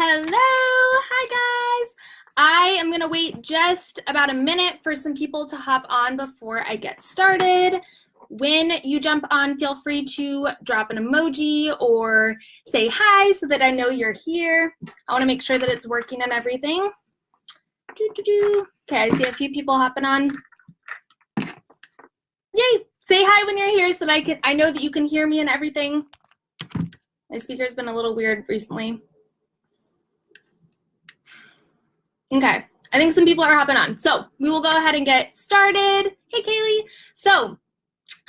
Hello, hi guys. I am going to wait just about a minute for some people to hop on before I get started. When you jump on, feel free to drop an emoji or say hi so that I know you're here. I want to make sure that it's working and everything. Okay, I see a few people hopping on. Yay! Say hi when you're here so that I know that you can hear me and everything. My speaker's been a little weird recently. Okay, I think some people are hopping on. So we will go ahead and get started. Hey, Kaylee. So,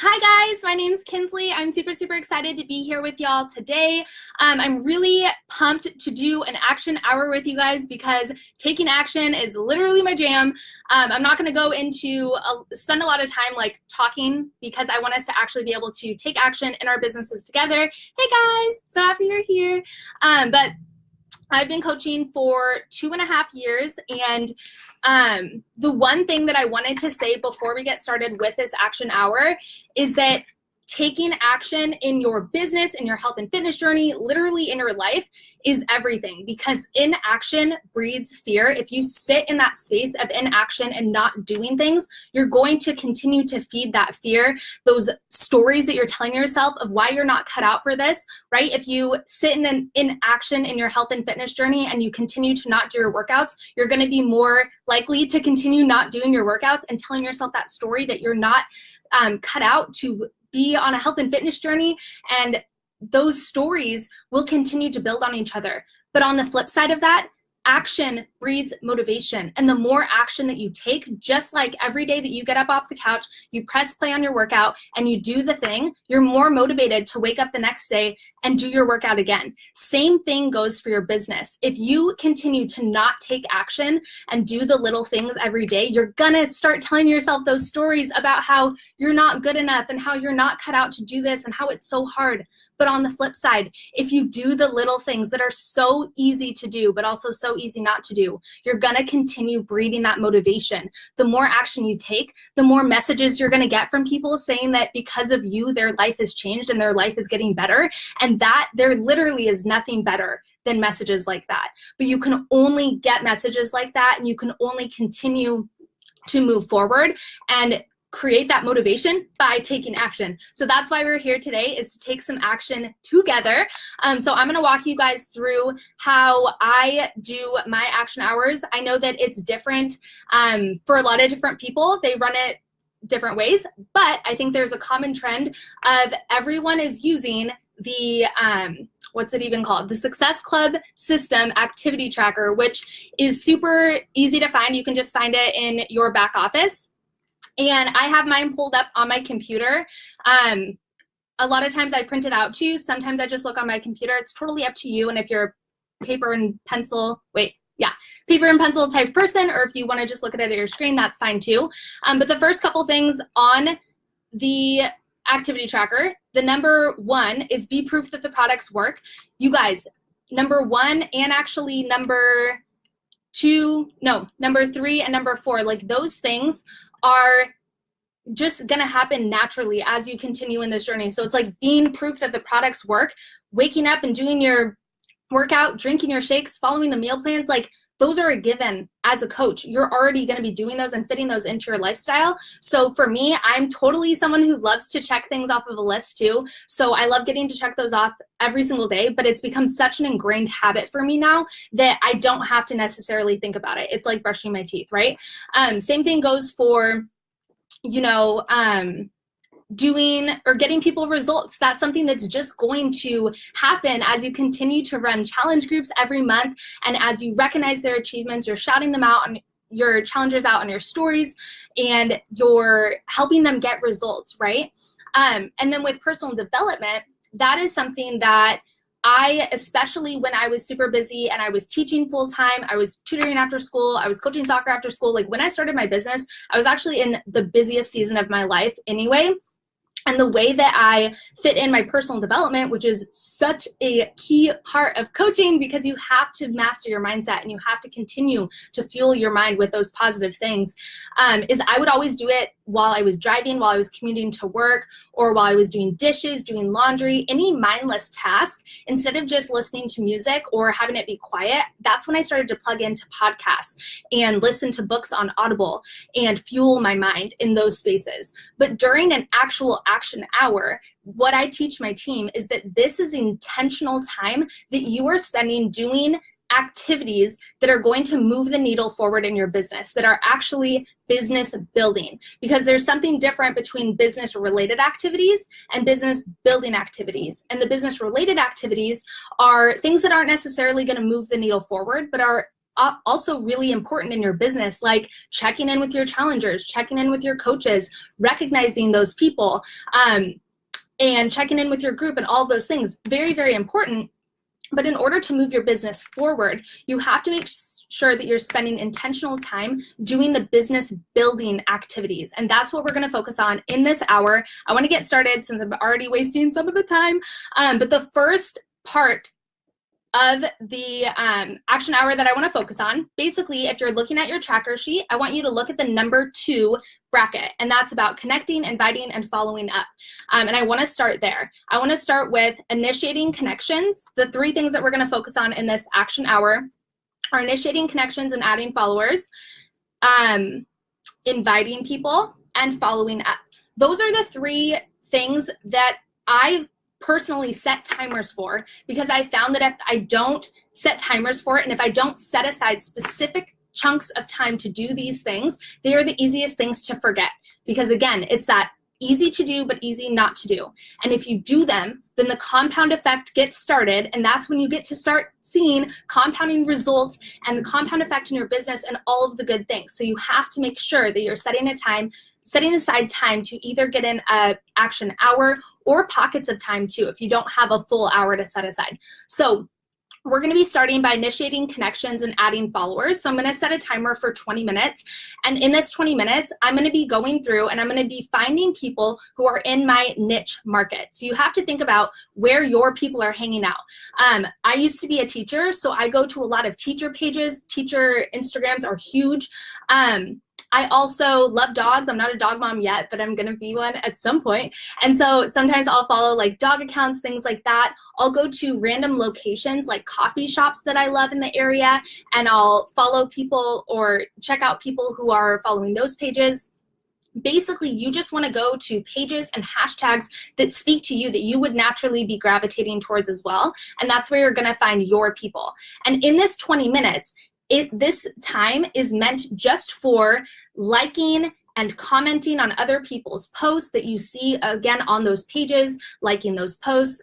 hi guys, my name's Kinslee. I'm super excited to be here with y'all today. I'm really pumped to do an action hour with you guys because taking action is literally my jam. I'm not gonna go into, spend a lot of time like talking because I want us to actually be able to take action in our businesses together. Hey guys, so happy you're here. But I've been coaching for 2.5 years, and the one thing that I wanted to say before we get started with this action hour is that taking action in your business, in your health and fitness journey, literally in your life is everything, because inaction breeds fear. If you sit in that space of inaction and not doing things, you're going to continue to feed that fear, those stories that you're telling yourself of why you're not cut out for this, right? If you sit in inaction in your health and fitness journey and you continue to not do your workouts, you're going to be more likely to continue not doing your workouts and telling yourself that story that you're not cut out to be on a health and fitness journey, and those stories will continue to build on each other. But on the flip side of that, action breeds motivation. And the more action that you take, just like every day that you get up off the couch, you press play on your workout and you do the thing, you're more motivated to wake up the next day and do your workout again. Same thing goes for your business. If you continue to not take action and do the little things every day, you're gonna start telling yourself those stories about how you're not good enough and how you're not cut out to do this and how it's so hard. But on the flip side, if you do the little things that are so easy to do, but also so easy not to do, you're gonna continue breeding that motivation. The more action you take, the more messages you're gonna get from people saying that because of you, their life has changed and their life is getting better. And that there literally is nothing better than messages like that. But you can only get messages like that, and you can only continue to move forward and create that motivation by taking action. So that's why we're here today, is to take some action together. So I'm gonna walk you guys through how I do my action hours. I know that it's different for a lot of different people. They run it different ways, but I think there's a common trend of everyone is using the, what's it even called? The Success Club System Activity Tracker, which is super easy to find. You can just find it in your back office. And I have mine pulled up on my computer. A lot of times I print it out too. Sometimes I just look on my computer. It's totally up to you. And if you're a paper and pencil type person, or if you want to just look at it at your screen, that's fine too. But the first couple things on the activity tracker, the number one is be proof that the products work. You guys, number one and actually number three and number four, like those things are just gonna happen naturally as you continue in this journey. So it's like being proof that the products work, waking up and doing your workout, drinking your shakes, following the meal plans, like those are a given as a coach. You're already gonna be doing those and fitting those into your lifestyle. So for me, I'm totally someone who loves to check things off of a list too. So I love getting to check those off every single day, but it's become such an ingrained habit for me now that I don't have to necessarily think about it. It's like brushing my teeth, right? Same thing goes for, doing or getting people results. That's something that's just going to happen as you continue to run challenge groups every month. And as you recognize their achievements, you're shouting them out on your challengers out on your stories, and you're helping them get results, right? And then with personal development, that is something that I, especially when I was super busy and I was teaching full time, I was tutoring after school, I was coaching soccer after school. Like when I started my business, I was actually in the busiest season of my life anyway. And the way that I fit in my personal development, which is such a key part of coaching because you have to master your mindset and you have to continue to fuel your mind with those positive things, is I would always do it while I was driving, while I was commuting to work, or while I was doing dishes, doing laundry, any mindless task, instead of just listening to music or having it be quiet, that's when I started to plug into podcasts and listen to books on Audible and fuel my mind in those spaces. But during an actual action hour, what I teach my team is that this is intentional time that you are spending doing activities that are going to move the needle forward in your business, that are actually business building, because there's something different between business related activities and business building activities. And the business related activities are things that aren't necessarily going to move the needle forward, but are also really important in your business, like checking in with your challengers, checking in with your coaches, recognizing those people, and checking in with your group, and all of those things. Very, very important. But in order to move your business forward, you have to make sure that you're spending intentional time doing the business building activities. And that's what we're going to focus on in this hour. I want to get started since I'm already wasting some of the time. But the first part of the action hour that I want to focus on, basically, if you're looking at your tracker sheet, I want you to look at the number 2 bracket, and that's about connecting, inviting, and following up. And I want to start there. I want to start with initiating connections. The 3 things that we're going to focus on in this action hour are initiating connections and adding followers, inviting people, and following up. Those are the 3 things that I've personally set timers for, because I found that if I don't set timers for it, and if I don't set aside specific chunks of time to do these things, they are the easiest things to forget. Because again, it's that easy to do, but easy not to do. And if you do them, then the compound effect gets started, and that's when you get to start seeing compounding results and the compound effect in your business and all of the good things. So you have to make sure that you're setting aside time to either get in a action hour or pockets of time too, if you don't have a full hour to set aside. So we're going to be starting by initiating connections and adding followers. So I'm going to set a timer for 20 minutes. And in this 20 minutes, I'm going to be going through and I'm going to be finding people who are in my niche market. So you have to think about where your people are hanging out. I used to be a teacher, so I go to a lot of teacher pages. Teacher Instagrams are huge. I also love dogs. I'm not a dog mom yet, but I'm gonna be one at some point. And so sometimes I'll follow like dog accounts, things like that. I'll go to random locations like coffee shops that I love in the area, and I'll follow people or check out people who are following those pages. Basically, you just want to go to pages and hashtags that speak to you, that you would naturally be gravitating towards as well. And that's where you're going to find your people. And in this 20 minutes, this time is meant just for liking and commenting on other people's posts that you see, again, on those pages, liking those posts.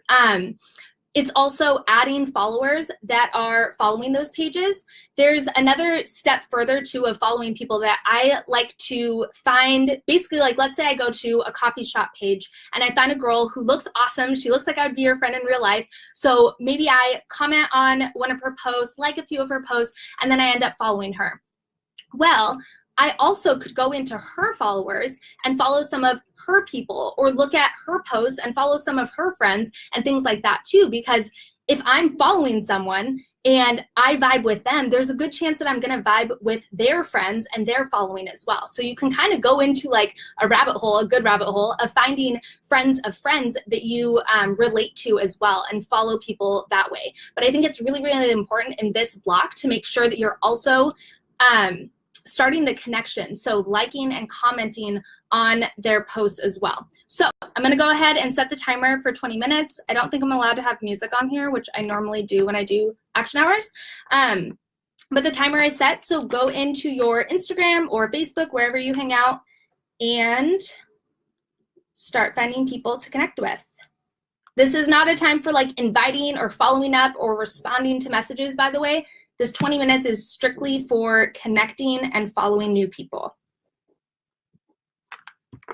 It's also adding followers that are following those pages. There's another step further to of following people that I like to find. Basically, like, let's say I go to a coffee shop page and I find a girl who looks awesome. She looks like I would be her friend in real life. So maybe I comment on one of her posts, like a few of her posts, and then I end up following her. Well, I also could go into her followers and follow some of her people, or look at her posts and follow some of her friends and things like that too. Because if I'm following someone and I vibe with them, there's a good chance that I'm gonna vibe with their friends and their following as well. So you can kind of go into like a rabbit hole, a good rabbit hole of finding friends of friends that you relate to as well, and follow people that way. But I think it's really, really important in this block to make sure that you're also starting the connection, so liking and commenting on their posts as well. So I'm going to go ahead and set the timer for 20 minutes. I don't think I'm allowed to have music on here, which I normally do when I do action hours. But the timer is set, so go into your Instagram or Facebook, wherever you hang out, and start finding people to connect with. This is not a time for like inviting or following up or responding to messages, by the way. This 20 minutes is strictly for connecting and following new people.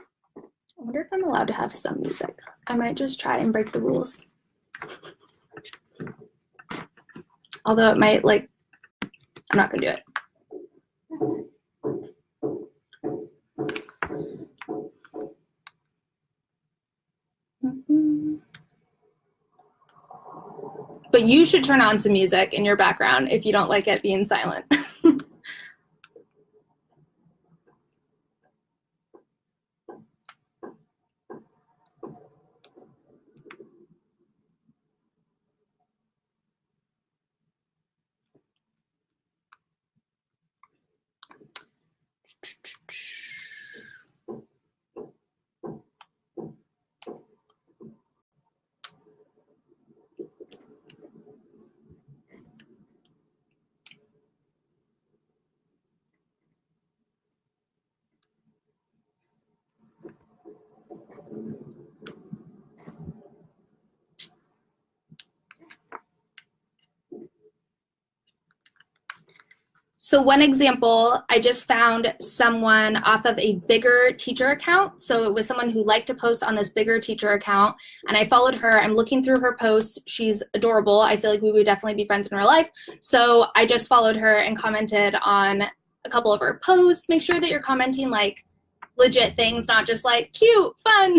I wonder if I'm allowed to have some music. I might just try and break the rules. Although it might, like, I'm not gonna do it. But you should turn on some music in your background if you don't like it being silent. So one example, I just found someone off of a bigger teacher account. So it was someone who liked to post on this bigger teacher account, and I followed her. I'm looking through her posts. She's adorable. I feel like we would definitely be friends in real life. So I just followed her and commented on a couple of her posts. Make sure that you're commenting like legit things, not just like cute, fun,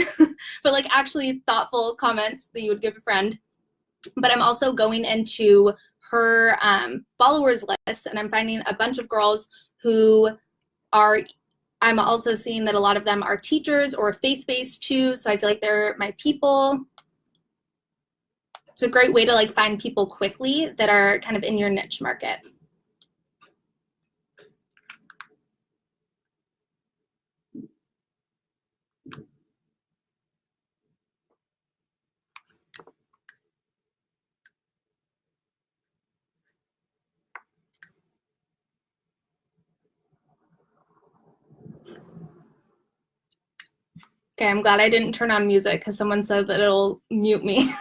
but like actually thoughtful comments that you would give a friend. But I'm also going into her followers list, and I'm finding a bunch of girls who are, I'm also seeing that a lot of them are teachers or faith-based too, so I feel like they're my people. It's a great way to like find people quickly that are kind of in your niche market. Okay, I'm glad I didn't turn on music because someone said that it'll mute me.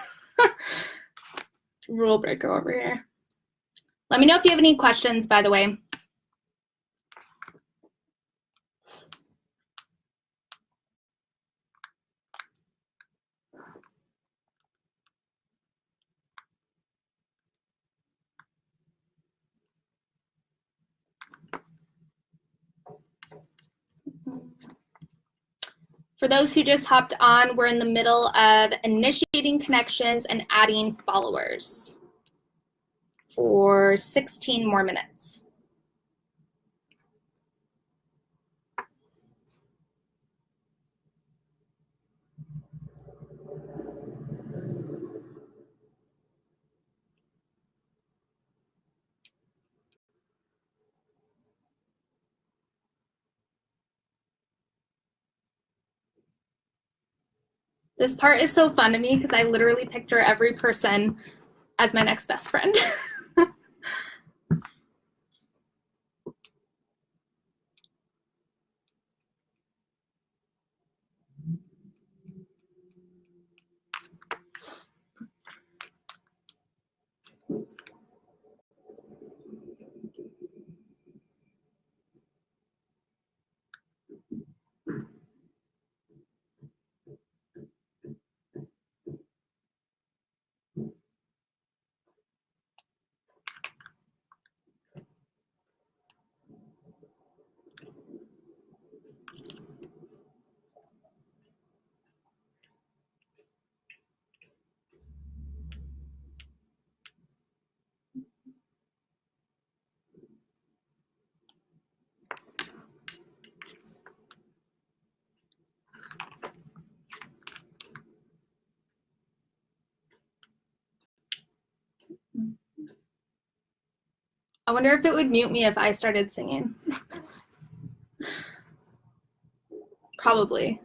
Rule breaker over here. Let me know if you have any questions, by the way. For those who just hopped on, we're in the middle of initiating connections and adding followers for 16 more minutes. This part is so fun to me because I literally picture every person as my next best friend. I wonder if it would mute me if I started singing. Probably.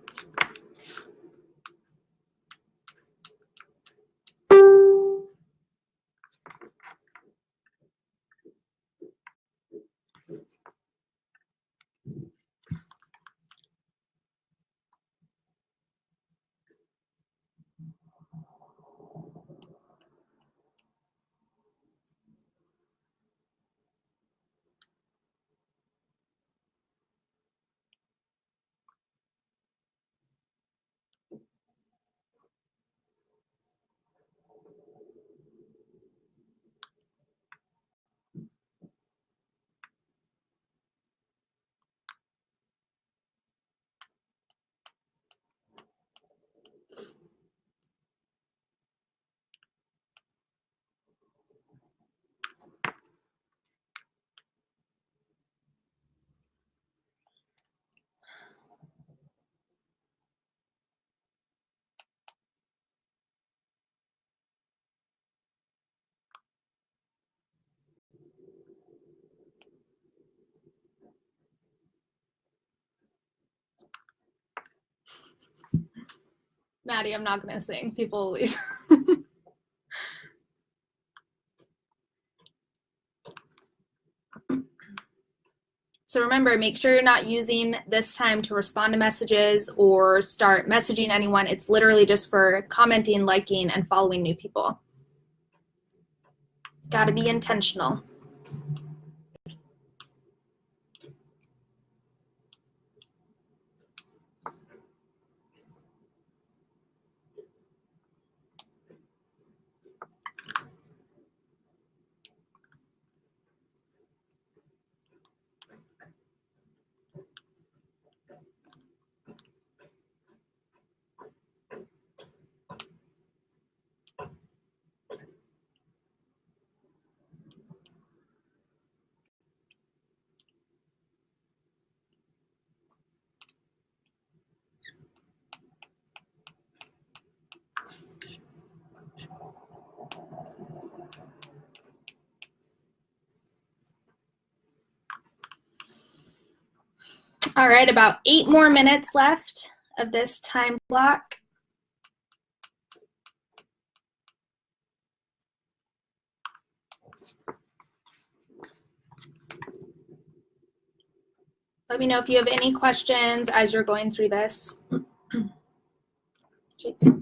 Maddie, I'm not gonna sing. People will leave. So remember, make sure you're not using this time to respond to messages or start messaging anyone. It's literally just for commenting, liking, and following new people. It's gotta be intentional. All right, about 8 more minutes left of this time block. Let me know if you have any questions as you're going through this. Jeez.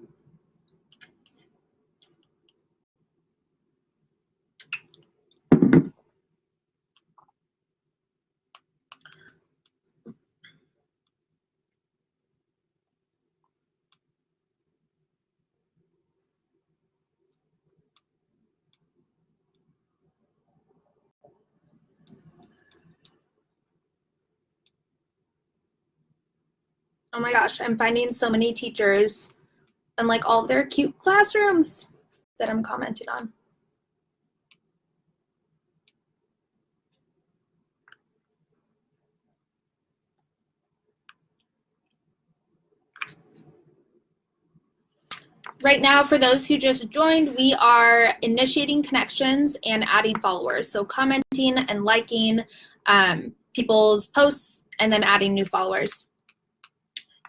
Oh my gosh, I'm finding so many teachers and like all of their cute classrooms that I'm commenting on. Right now, for those who just joined, we are initiating connections and adding followers. So commenting and liking people's posts and then adding new followers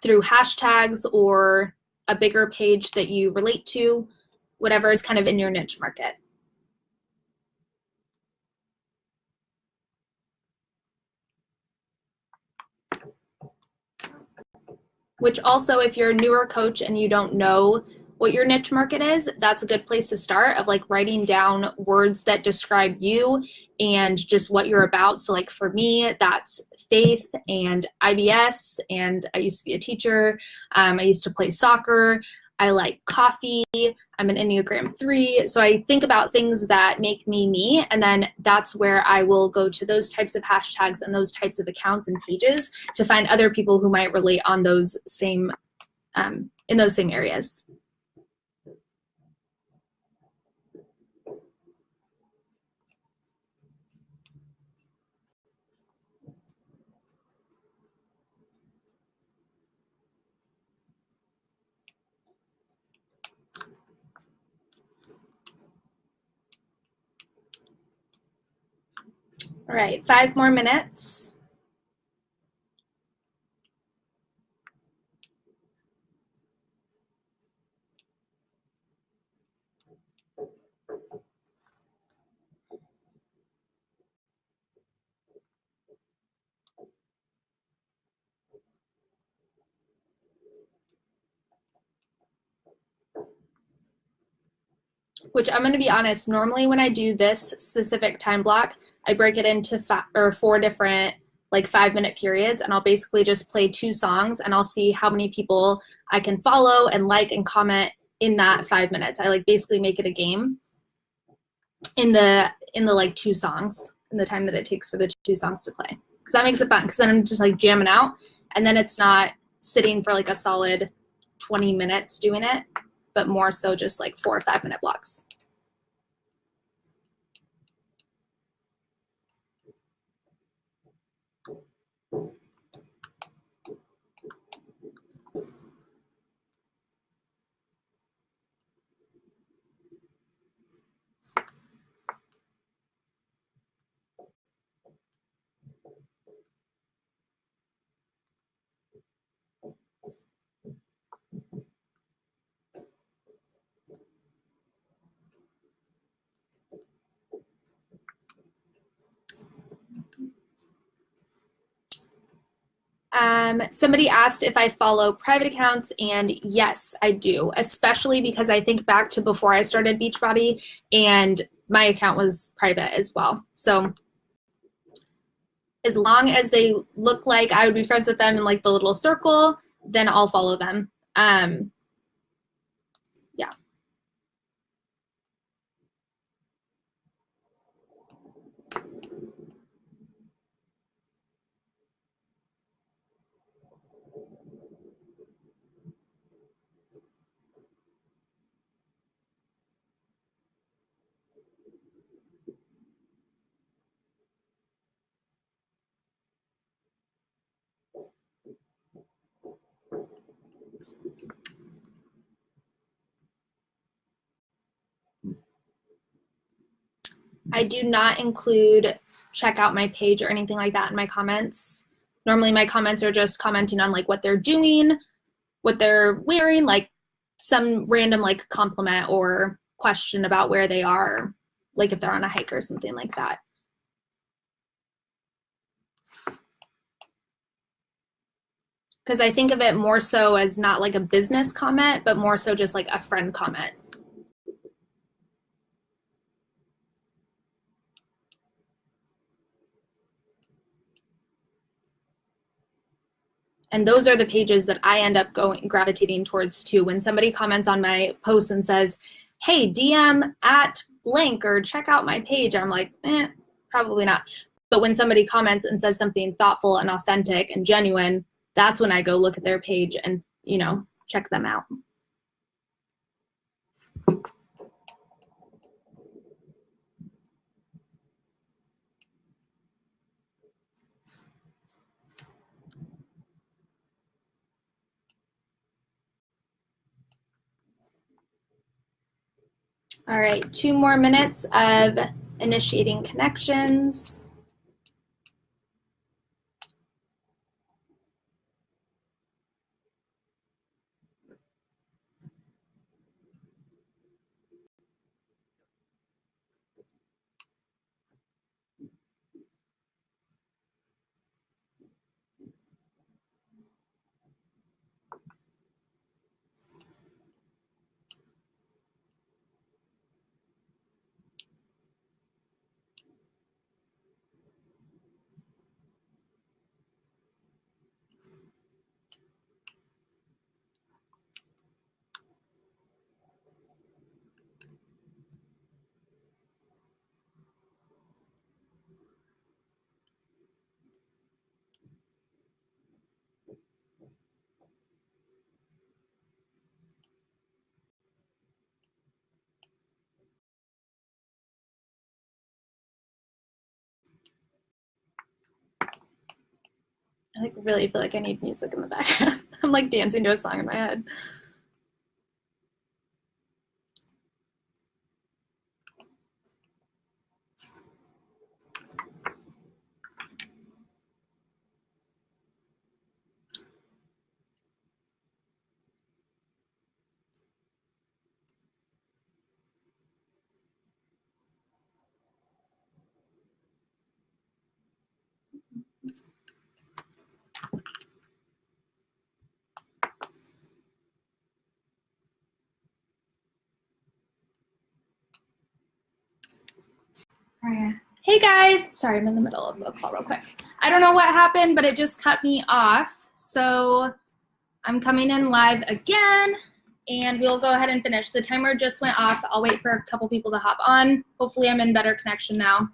through hashtags or a bigger page that you relate to, whatever is kind of in your niche market. Which also, if you're a newer coach and you don't know what your niche market is, that's a good place to start, of like writing down words that describe you and just what you're about. So like for me, that's faith and IBS, and I used to be a teacher. I used to play soccer. I like coffee. I'm an Enneagram 3. So I think about things that make me me, and then that's where I will go to those types of hashtags and those types of accounts and pages to find other people who might relate on those same, in those same areas. All right, 5 more minutes. Which I'm going to be honest, normally when I do this specific time block, I break it into 4 different like 5-minute periods, and I'll basically just play 2 songs and I'll see how many people I can follow and like and comment in that 5 minutes. I like basically make it a game in the like 2 songs, in the time that it takes for the 2 songs to play. Because that makes it fun, because then I'm just like jamming out, and then it's not sitting for like a solid 20 minutes doing it, but more so just like 4 or 5 minute blocks. Somebody asked if I follow private accounts, and yes, I do, especially because I think back to before I started Beachbody and my account was private as well. So as long as they look like I would be friends with them in like the little circle, then I'll follow them. Yeah. I do not include check out my page or anything like that in my comments. Normally my comments are just commenting on like what they're doing, what they're wearing, like some random like compliment or question about where they are, like if they're on a hike or something like that. Because I think of it more so as not like a business comment, but more so just like a friend comment. And those are the pages that I end up gravitating towards too. When somebody comments on my post and says, hey, DM at blank or check out my page, I'm like, probably not. But when somebody comments and says something thoughtful and authentic and genuine, that's when I go look at their page and, you know, check them out. All right, 2 more minutes of initiating connections. I like really feel like I need music in the background. I'm like dancing to a song in my head. Hey guys, sorry, I'm in the middle of a call real quick. I don't know what happened, but it just cut me off. So I'm coming in live again and we'll go ahead and finish. The timer just went off. I'll wait for a couple people to hop on. Hopefully I'm in better connection now.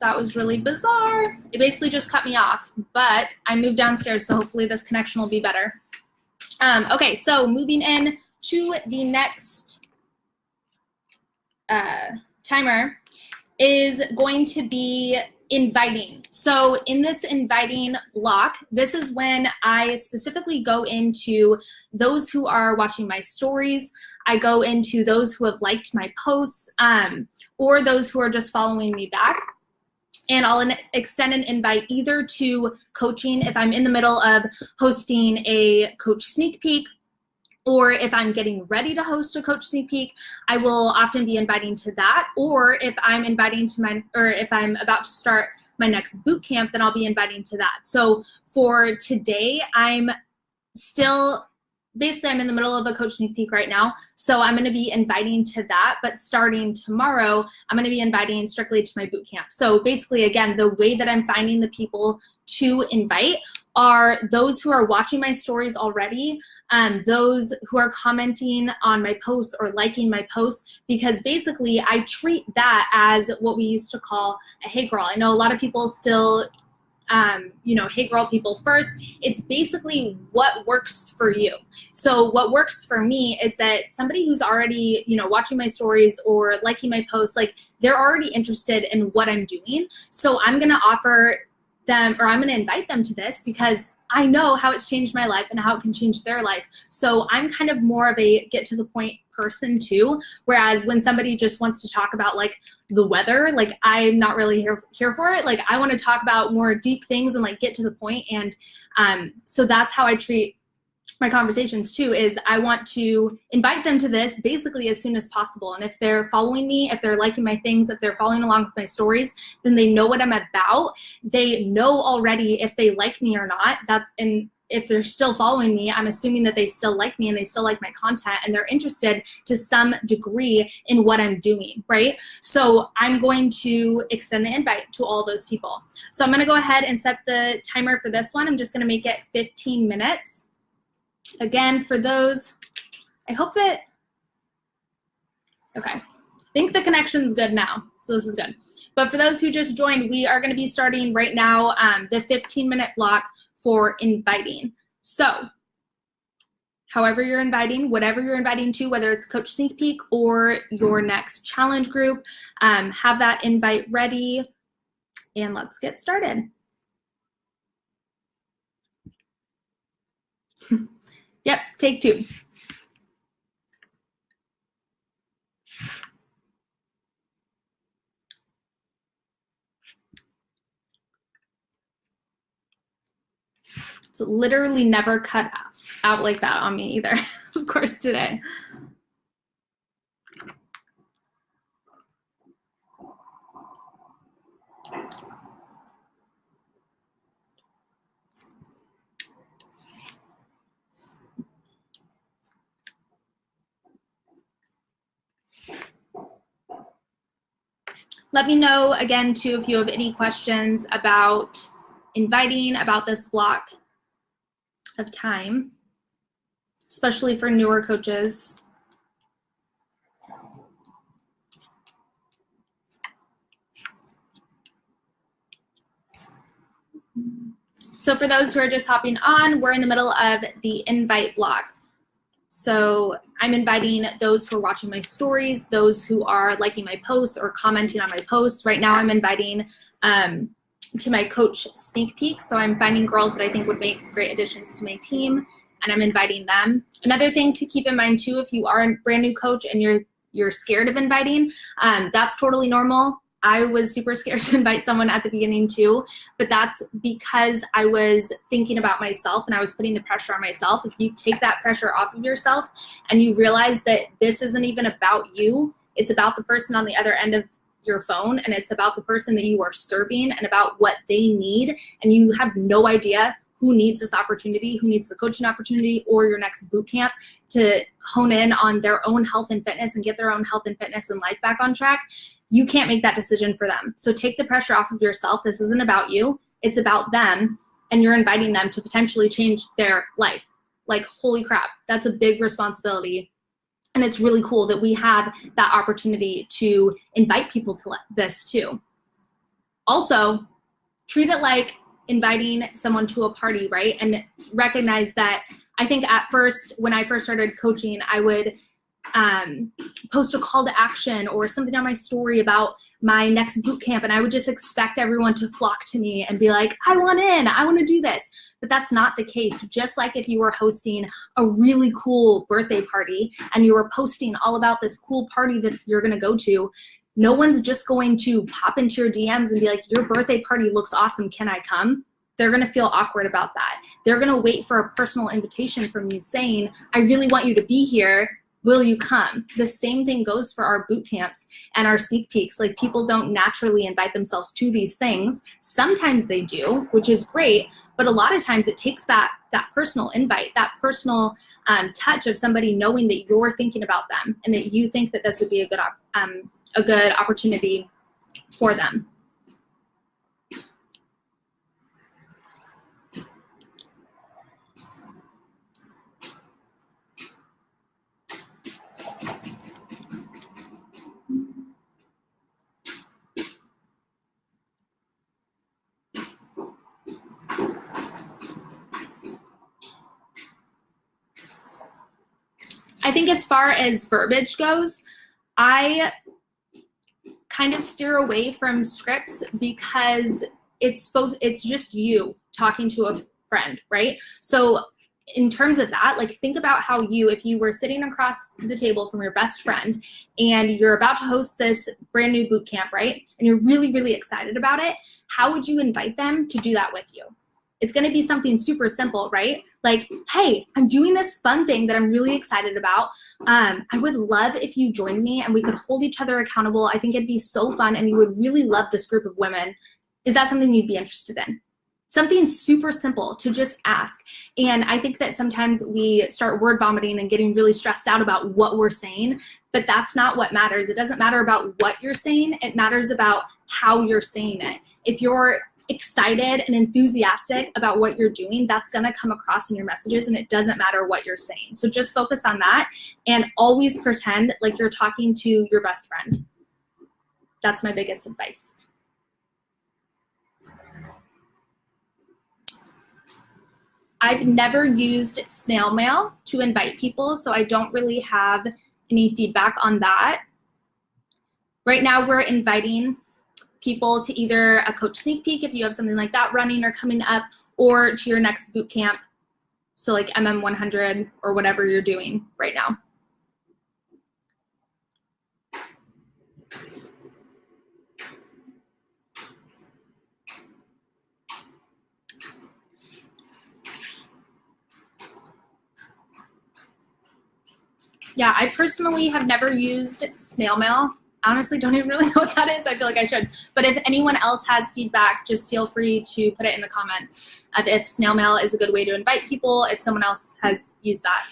That was really bizarre. It basically just cut me off, but I moved downstairs, so hopefully this connection will be better. Okay, so moving in to the next timer is going to be inviting. So in this inviting block, this is when I specifically go into those who are watching my stories. I go into those who have liked my posts or those who are just following me back. And I'll extend an invite either to coaching if I'm in the middle of hosting a coach sneak peek, or if I'm getting ready to host a coach sneak peek, I will often be inviting to that. Or if I'm inviting to if I'm about to start my next boot camp, then I'll be inviting to that. So for today, I'm in the middle of a coach sneak peek right now. So I'm gonna be inviting to that, but starting tomorrow, I'm gonna be inviting strictly to my boot camp. So basically, again, the way that I'm finding the people to invite are those who are watching my stories already, those who are commenting on my posts or liking my posts, because basically I treat that as what we used to call a hey girl. I know a lot of people still hey girl people first. It's basically what works for you. So what works for me is that somebody who's already, watching my stories or liking my posts, like they're already interested in what I'm doing. So I'm going to offer them, or I'm going to invite them to this because I know how it's changed my life and how it can change their life. So I'm kind of more of a get to the point person too. Whereas when somebody just wants to talk about like the weather, like I'm not really here for it. Like I want to talk about more deep things and like get to the point. And so that's how I treat my conversations too, is I want to invite them to this basically as soon as possible. And if they're following me, if they're liking my things, if they're following along with my stories, then they know what I'm about. They know already if they like me or not. And if they're still following me, I'm assuming that they still like me and they still like my content and they're interested to some degree in what I'm doing, right? So I'm going to extend the invite to all those people. So I'm gonna go ahead and set the timer for this one. I'm just gonna make it 15 minutes. Again, for those, I hope that, okay, I think the connection's good now, so this is good. But for those who just joined, we are gonna be starting right now the 15-minute block for inviting. So, however you're inviting, whatever you're inviting to, whether it's Coach Sneak Peek or your next challenge group, have that invite ready, and let's get started. Yep, take two. It's literally never cut out like that on me either, of course, today. Let me know again too if you have any questions about inviting, about this block of time, especially for newer coaches. So for those who are just hopping on, we're in the middle of the invite block. So I'm inviting those who are watching my stories, those who are liking my posts or commenting on my posts. Right now I'm inviting to my Coach Sneak Peek. So I'm finding girls that I think would make great additions to my team, and I'm inviting them. Another thing to keep in mind too, if you are a brand new coach and you're scared of inviting, that's totally normal. I was super scared to invite someone at the beginning too, but that's because I was thinking about myself and I was putting the pressure on myself. If you take that pressure off of yourself and you realize that this isn't even about you, it's about the person on the other end of your phone, and it's about the person that you are serving and about what they need, and you have no idea who needs this opportunity, who needs the coaching opportunity or your next boot camp to hone in on their own health and fitness and get their own health and fitness and life back on track, you can't make that decision for them. So take the pressure off of yourself. This isn't about you. It's about them, and you're inviting them to potentially change their life. Like, holy crap, that's a big responsibility. And it's really cool that we have that opportunity to invite people to this too. Also, treat it like inviting someone to a party, right? And recognize that I think at first, when I first started coaching, I would post a call to action or something on my story about my next boot camp, and I would just expect everyone to flock to me and be like, I want in, I want to do this. But that's not the case. Just like if you were hosting a really cool birthday party and you were posting all about this cool party that you're going to go to, no one's just going to pop into your DMs and be like, your birthday party looks awesome, can I come? They're going to feel awkward about that. They're going to wait for a personal invitation from you saying, I really want you to be here. Will you come? The same thing goes for our boot camps and our sneak peeks. Like, people don't naturally invite themselves to these things. Sometimes they do, which is great, but a lot of times it takes that personal invite, that personal touch of somebody knowing that you're thinking about them and that you think that this would be a good opportunity for them. I think as far as verbiage goes, I kind of steer away from scripts because it's just you talking to friend, right? So in terms of that, like think about how if you were sitting across the table from your best friend and you're about to host this brand new boot camp, right? And you're really, really excited about it, how would you invite them to do that with you? It's going to be something super simple, right? Like, hey, I'm doing this fun thing that I'm really excited about. I would love if you joined me and we could hold each other accountable. I think it'd be so fun and you would really love this group of women. Is that something you'd be interested in? Something super simple to just ask. And I think that sometimes we start word vomiting and getting really stressed out about what we're saying, but that's not what matters. It doesn't matter about what you're saying. It matters about how you're saying it. If you're excited and enthusiastic about what you're doing, that's gonna come across in your messages, and it doesn't matter what you're saying. So just focus on that and always pretend like you're talking to your best friend. That's my biggest advice. I've never used snail mail to invite people, so I don't really have any feedback on that. Right now, we're inviting people to either a coach sneak peek if you have something like that running or coming up, or to your next boot camp, so like MM100 or whatever you're doing right now. Yeah, I personally have never used snail mail. Honestly, don't even really know what that is. I feel like I should. But if anyone else has feedback, just feel free to put it in the comments of if snail mail is a good way to invite people, if someone else has used that.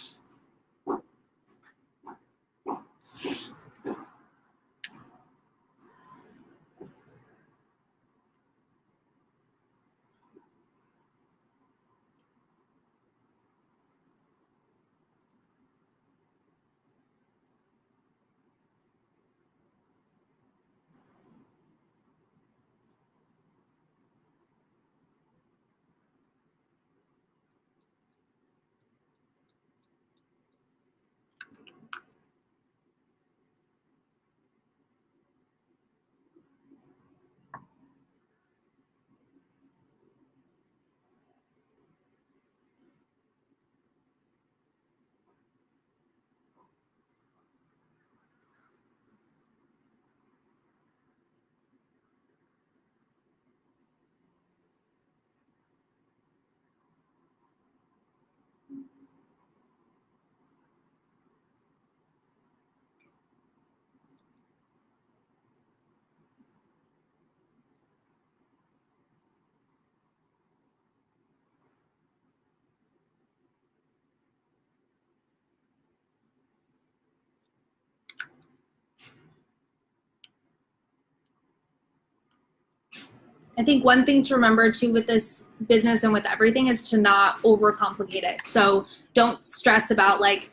I think one thing to remember too with this business and with everything is to not overcomplicate it. So don't stress about like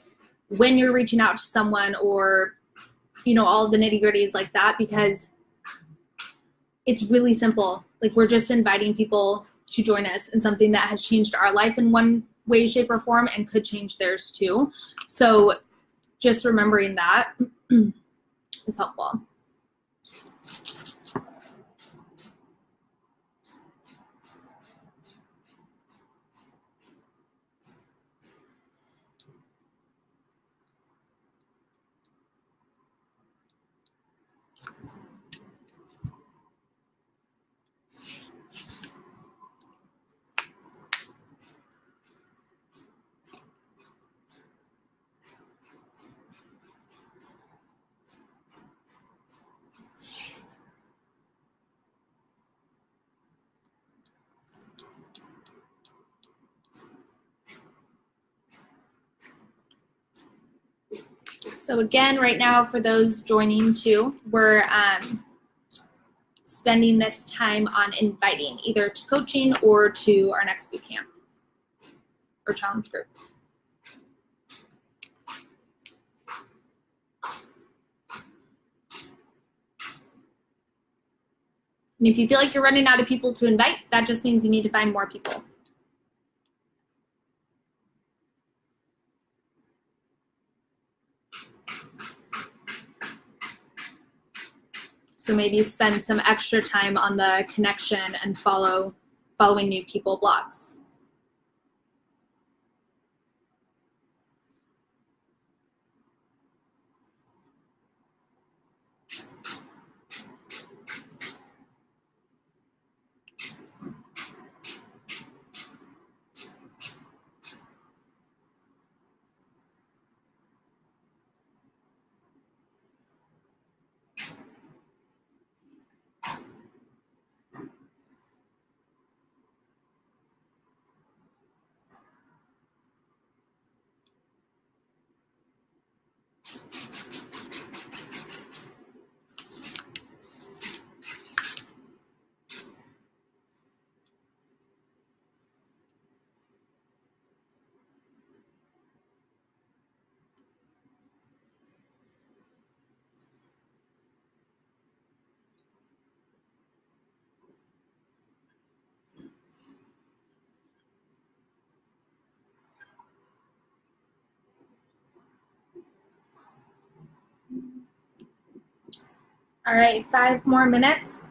when you're reaching out to someone or, you know, all the nitty-gritties like that, because it's really simple. Like we're just inviting people to join us in something that has changed our life in one way, shape, or form and could change theirs too. So just remembering that is helpful. So again, right now for those joining too, we're spending this time on inviting either to coaching or to our next boot camp or challenge group. And if you feel like you're running out of people to invite, that just means you need to find more people. So maybe spend some extra time on the connection and following new people blogs. All right, 5 more minutes.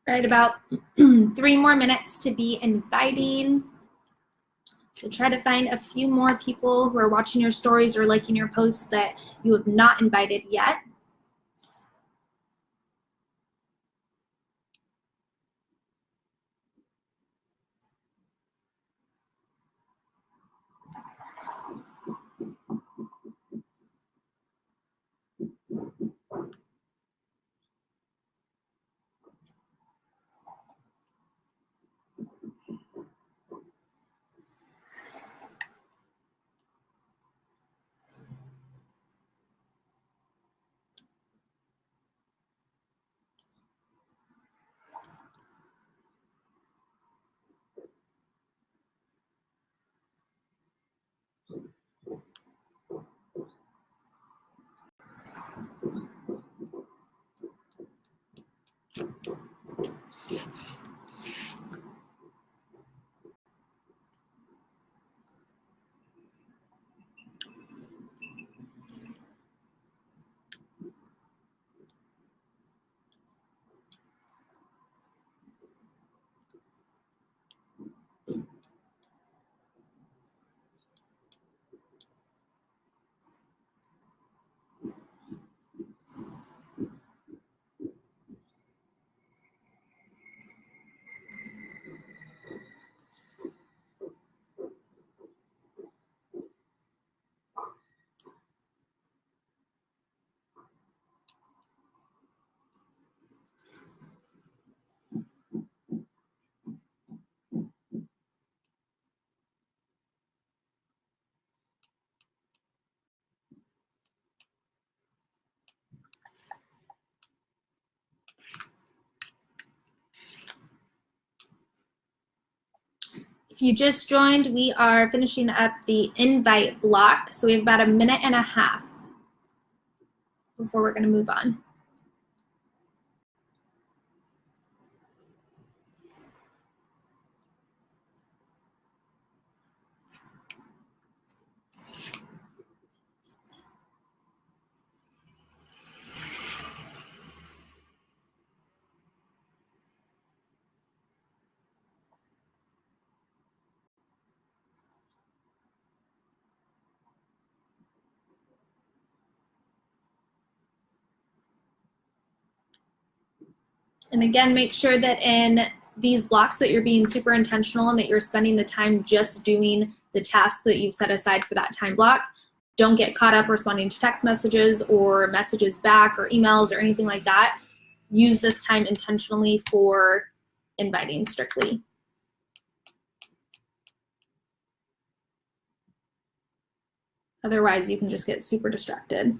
Right, about 3 more minutes to be inviting. So try to find a few more people who are watching your stories or liking your posts that you have not invited yet. If you just joined, we are finishing up the invite block. So we have about 1.5 minutes before we're going to move on. And again, make sure that in these blocks that you're being super intentional and that you're spending the time just doing the task that you've set aside for that time block. Don't get caught up responding to text messages or messages back or emails or anything like that. Use this time intentionally for inviting strictly. Otherwise, you can just get super distracted.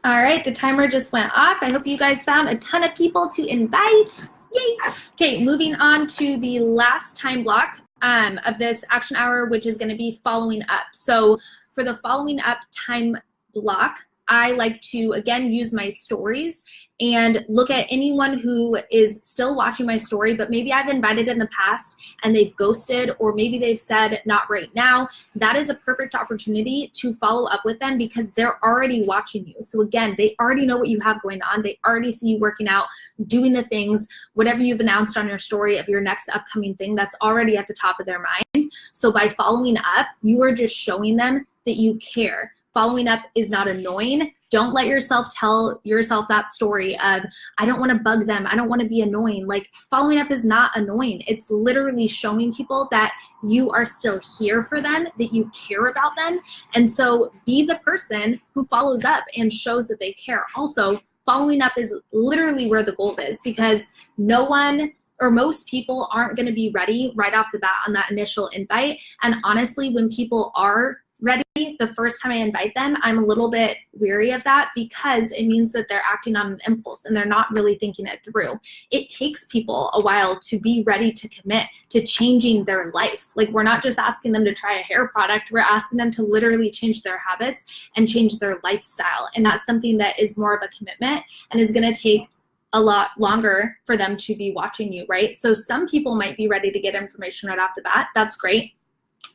All right, the timer just went off. I hope you guys found a ton of people to invite. Yay! Okay, moving on to the last time block of this action hour, which is going to be following up. So for the following up time block, I like to, again, use my stories and look at anyone who is still watching my story, but maybe I've invited in the past and they've ghosted, or maybe they've said not right now. That is a perfect opportunity to follow up with them because they're already watching you. So again, they already know what you have going on. They already see you working out, doing the things, whatever you've announced on your story of your next upcoming thing, that's already at the top of their mind. So by following up, you are just showing them that you care. Following up is not annoying. Don't let yourself tell yourself that story of, I don't want to bug them. I don't want to be annoying. Like, following up is not annoying. It's literally showing people that you are still here for them, that you care about them. And so be the person who follows up and shows that they care. Also, following up is literally where the gold is, because no one or most people aren't going to be ready right off the bat on that initial invite. And honestly, when people are ready the first time I invite them, I'm a little bit weary of that because it means that they're acting on an impulse and they're not really thinking it through. It takes people a while to be ready to commit to changing their life. Like, we're not just asking them to try a hair product, we're asking them to literally change their habits and change their lifestyle. And that's something that is more of a commitment and is going to take a lot longer for them to be watching you, right? So some people might be ready to get information right off the bat. That's great.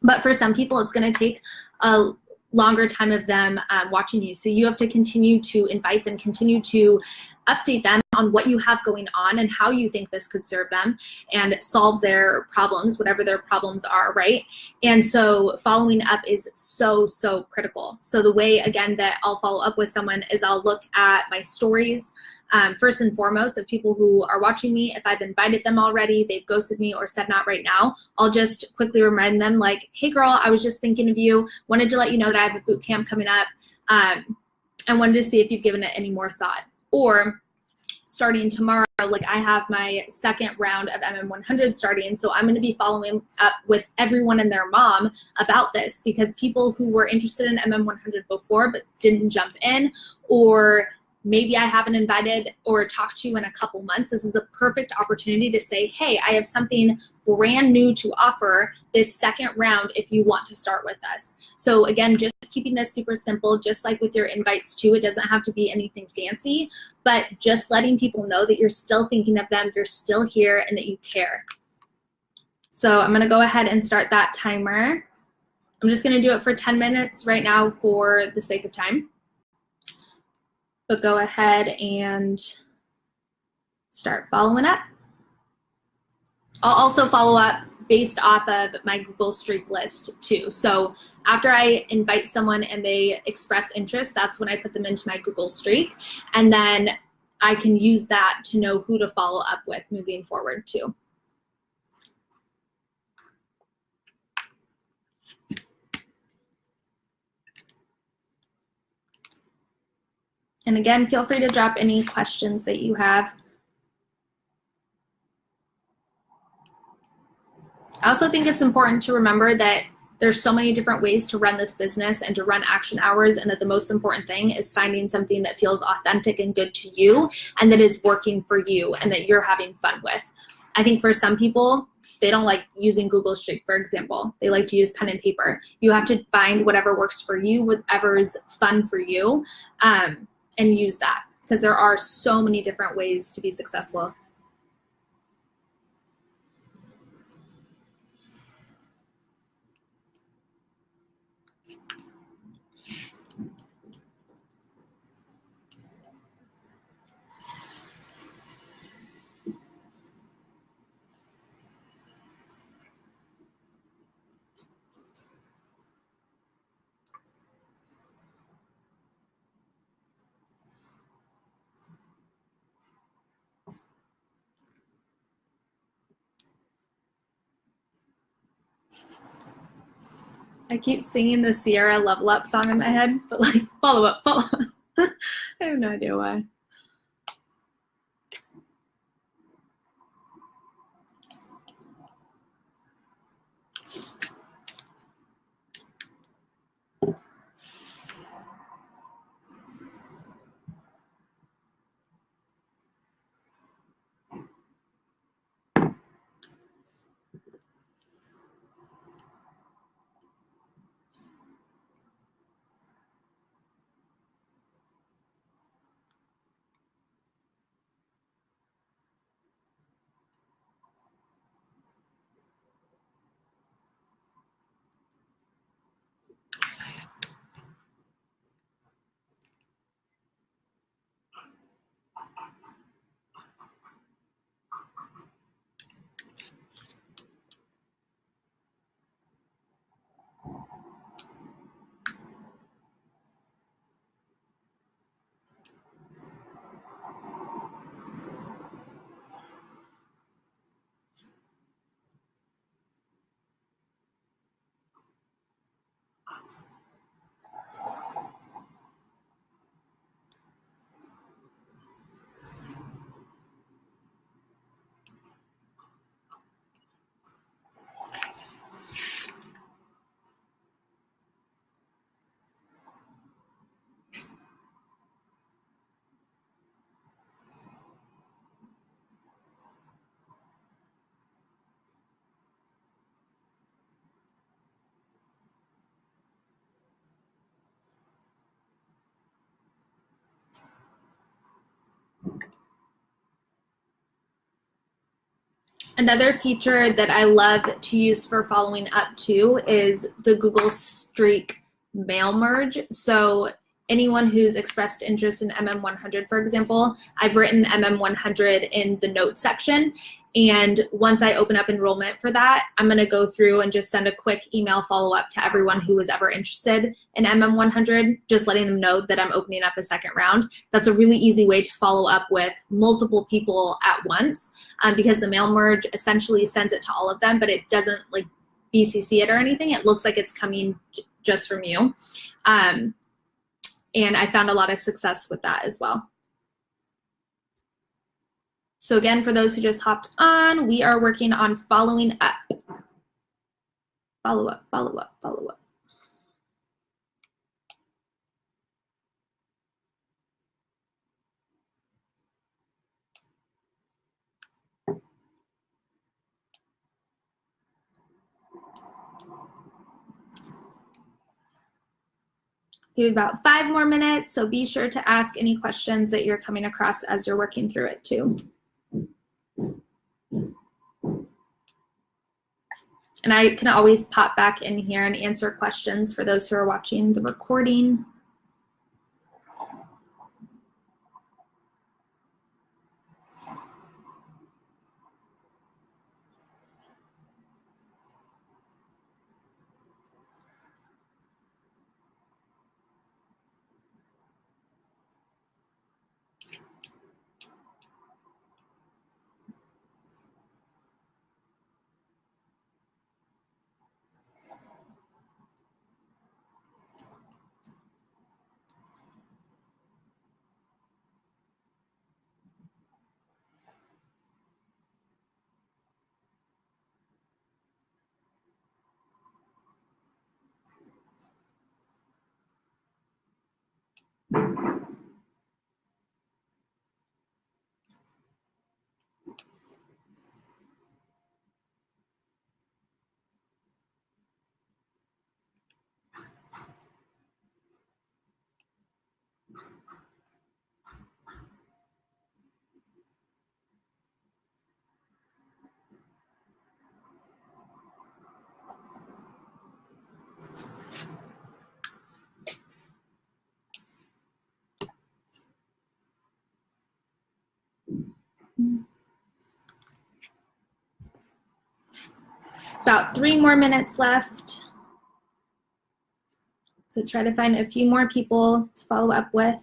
But for some people, it's going to take a longer time of them watching you. So you have to continue to invite them, continue to update them on what you have going on and how you think this could serve them and solve their problems, whatever their problems are, right? And so following up is so, so critical. So the way, again, that I'll follow up with someone is I'll look at my stories, first and foremost, of people who are watching me. If I've invited them already, they've ghosted me or said not right now, I'll just quickly remind them like, hey girl, I was just thinking of you, wanted to let you know that I have a boot camp coming up, and wanted to see if you've given it any more thought. Or starting tomorrow, like, I have my second round of MM100 starting, so I'm going to be following up with everyone and their mom about this, because people who were interested in MM100 before but didn't jump in, or maybe I haven't invited or talked to you in a couple months, this is a perfect opportunity to say, hey, I have something brand new to offer this second round if you want to start with us. So again, just keeping this super simple, just like with your invites too. It doesn't have to be anything fancy, but just letting people know that you're still thinking of them, you're still here, and that you care. So I'm gonna go ahead and start that timer. I'm just gonna do it for 10 minutes right now for the sake of time. But go ahead and start following up. I'll also follow up based off of my Google Streak list too. So after I invite someone and they express interest, that's when I put them into my Google Streak. And then I can use that to know who to follow up with moving forward too. And again, feel free to drop any questions that you have. I also think it's important to remember that there's so many different ways to run this business and to run action hours, and that the most important thing is finding something that feels authentic and good to you and that is working for you and that you're having fun with. I think for some people, they don't like using Google Streak, for example. They like to use pen and paper. You have to find whatever works for you, whatever is fun for you, and use that, because there are so many different ways to be successful. I keep singing the Sierra Level Up song in my head, but like, follow up. I have no idea why. Another feature that I love to use for following up too is the Google Streak mail merge. So anyone who's expressed interest in MM100, for example, I've written MM100 in the notes section. And once I open up enrollment for that, I'm going to go through and just send a quick email follow-up to everyone who was ever interested in MM100, just letting them know that I'm opening up a second round. That's a really easy way to follow up with multiple people at once, because the mail merge essentially sends it to all of them, but it doesn't like BCC it or anything. It looks like it's coming just from you. And I found a lot of success with that as well. So again, for those who just hopped on, we are working on following up. Follow up, follow up, follow up. We have about 5 more minutes, so be sure to ask any questions that you're coming across as you're working through it too. And I can always pop back in here and answer questions for those who are watching the recording. About 3 more minutes left. So try to find a few more people to follow up with.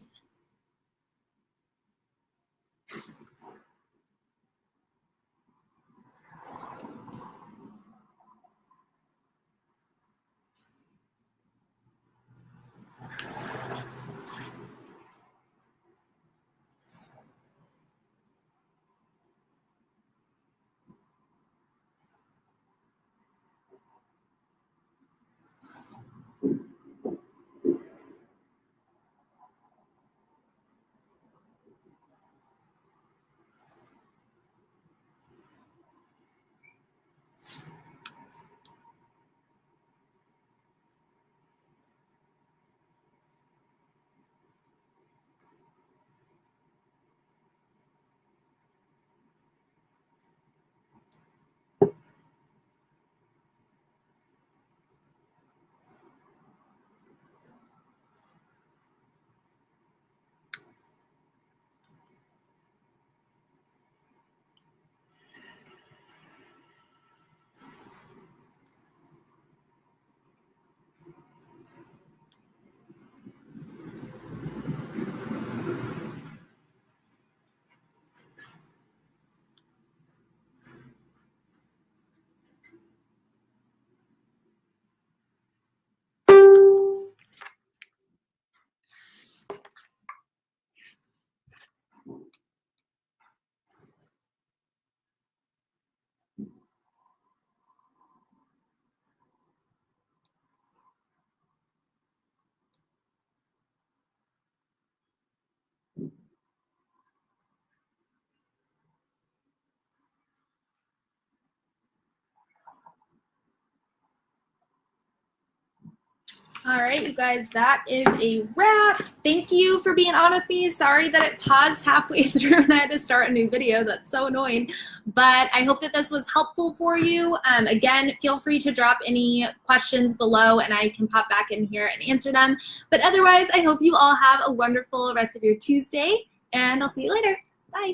All right, you guys, that is a wrap. Thank you for being on with me. Sorry that it paused halfway through and I had to start a new video. That's so annoying. But I hope that this was helpful for you. Again, feel free to drop any questions below and I can pop back in here and answer them. But otherwise, I hope you all have a wonderful rest of your Tuesday and I'll see you later. Bye.